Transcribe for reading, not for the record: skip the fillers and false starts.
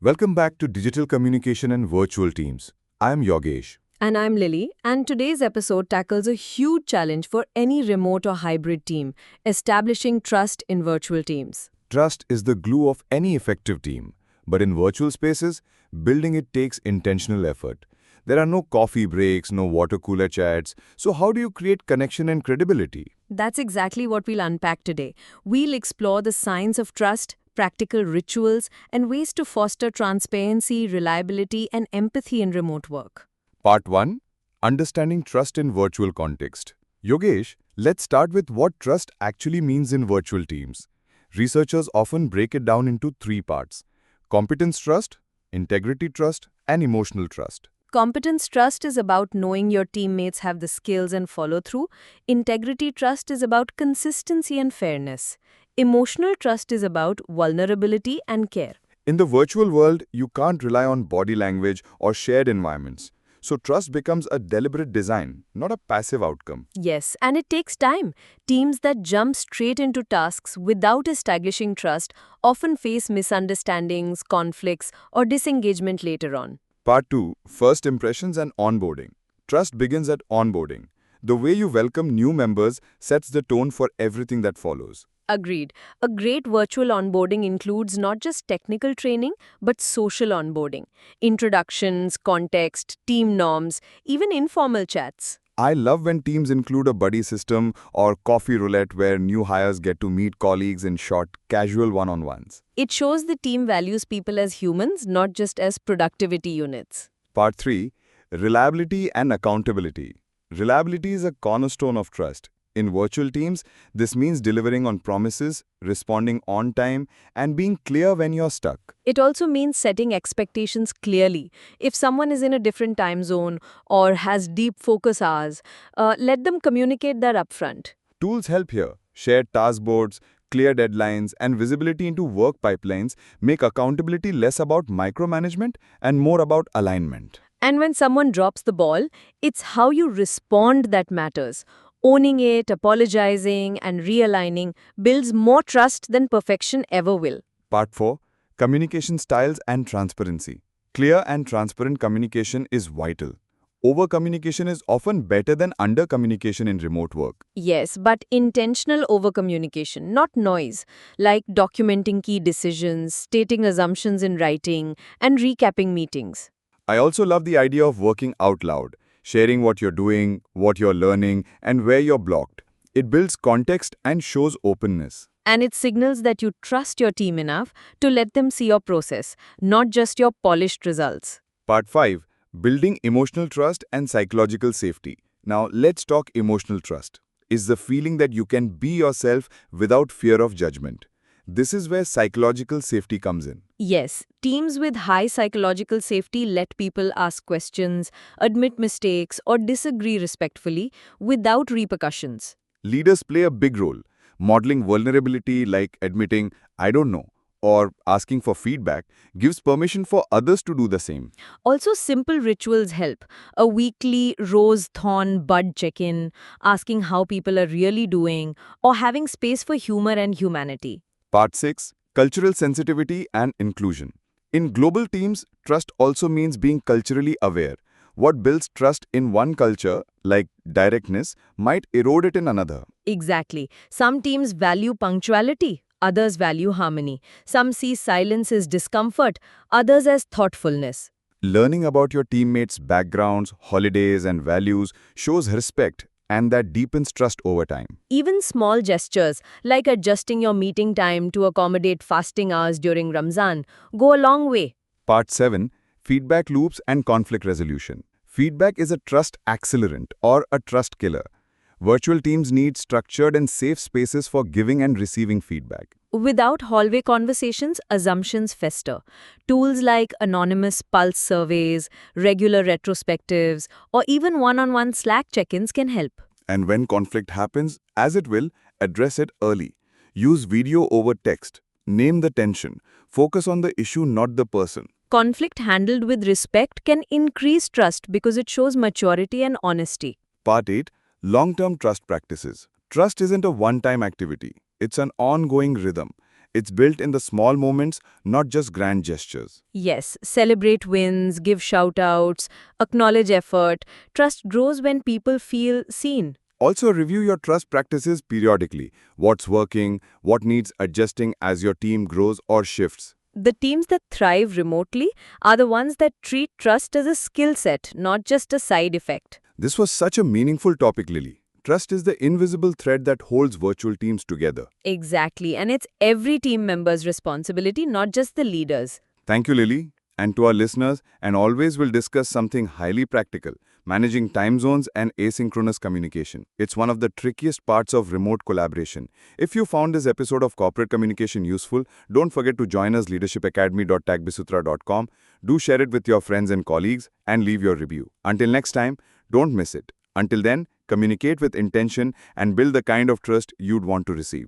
Welcome back to Digital Communication and Virtual Teams. I am Yogesh. And I'm Lily, and today's episode tackles a huge challenge for any remote or hybrid team establishing trust in virtual teams. Trust is the glue of any effective team, but in virtual spaces, building it takes intentional effort. There are no coffee breaks, no water cooler chats, so how do you create connection and credibility? That's exactly what we'll unpack today. We'll explore the science of trust, practical rituals, and ways to foster transparency, reliability, and empathy in remote work. Part 1. Understanding Trust in Virtual Context. Yogesh, let's start with what trust actually means in virtual teams. Researchers often break it down into three parts: competence trust, integrity trust, and emotional trust. Competence trust is about knowing your teammates have the skills and follow through. Integrity trust is about consistency and fairness. Emotional trust is about vulnerability and care. In the virtual world, you can't rely on body language or shared environments. So trust becomes a deliberate design, not a passive outcome. Yes, and it takes time. Teams that jump straight into tasks without establishing trust often face misunderstandings, conflicts, or disengagement later on. Part 2. First impressions and onboarding. Trust begins at onboarding. The way you welcome new members sets the tone for everything that follows. Agreed. A great virtual onboarding includes not just technical training, but social onboarding. Introductions, context, team norms, even informal chats. I love when teams include a buddy system or coffee roulette where new hires get to meet colleagues in short, casual one-on-ones. It shows the team values people as humans, not just as productivity units. Part 3. Reliability and accountability. Reliability is a cornerstone of trust. In virtual teams, this means delivering on promises, responding on time, and being clear when you're stuck. It also means setting expectations clearly. If someone is in a different time zone or has deep focus hours, let them communicate that upfront. Tools help here. Shared task boards, clear deadlines, and visibility into work pipelines make accountability less about micromanagement and more about alignment. And when someone drops the ball, it's how you respond that matters. Owning it, apologizing, and realigning builds more trust than perfection ever will. Part 4. Communication styles and transparency. Clear and transparent communication is vital. Over-communication is often better than under-communication in remote work. Yes, but intentional overcommunication, not noise, like documenting key decisions, stating assumptions in writing, and recapping meetings. I also love the idea of working out loud, sharing what you're doing, what you're learning, and where you're blocked. It builds context and shows openness. And it signals that you trust your team enough to let them see your process, not just your polished results. Part 5. Building emotional trust and psychological safety. Now, let's talk emotional trust. Is the feeling that you can be yourself without fear of judgment. This is where psychological safety comes in. Yes, teams with high psychological safety let people ask questions, admit mistakes, or disagree respectfully without repercussions. Leaders play a big role. Modeling vulnerability like admitting, I don't know, or asking for feedback gives permission for others to do the same. Also, simple rituals help. A weekly rose, thorn, bud check-in, asking how people are really doing, or having space for humor and humanity. Part 6. Cultural sensitivity and inclusion. In global teams, trust also means being culturally aware. What builds trust in one culture, like directness, might erode it in another. Exactly. Some teams value punctuality, others value harmony. Some see silence as discomfort, others as thoughtfulness. Learning about your teammates' backgrounds, holidays, and values shows respect, and that deepens trust over time. Even small gestures, like adjusting your meeting time to accommodate fasting hours during Ramzan, go a long way. Part 7. Feedback loops and conflict resolution. Feedback is a trust accelerant or a trust killer. Virtual teams need structured and safe spaces for giving and receiving feedback. Without hallway conversations, assumptions fester. Tools like anonymous pulse surveys, regular retrospectives, or even one-on-one Slack check-ins can help. And when conflict happens, as it will, address it early. Use video over text. Name the tension. Focus on the issue, not the person. Conflict handled with respect can increase trust because it shows maturity and honesty. Part 8. Long-term trust practices. Trust isn't a one-time activity. It's an ongoing rhythm. It's built in the small moments, not just grand gestures. Yes, celebrate wins, give shout-outs, acknowledge effort. Trust grows when people feel seen. Also, review your trust practices periodically. What's working, what needs adjusting as your team grows or shifts. The teams that thrive remotely are the ones that treat trust as a skill set, not just a side effect. This was such a meaningful topic, Lily. Trust is the invisible thread that holds virtual teams together. Exactly, and it's every team member's responsibility, not just the leaders. Thank you, Lily. And to our listeners, and always we'll discuss something highly practical, managing time zones and asynchronous communication. It's one of the trickiest parts of remote collaboration. If you found this episode of Corporate Communication useful, don't forget to join us leadershipacademy.tagbisutra.com. Do share it with your friends and colleagues and leave your review. Until next time, don't miss it. Until then, communicate with intention and build the kind of trust you'd want to receive.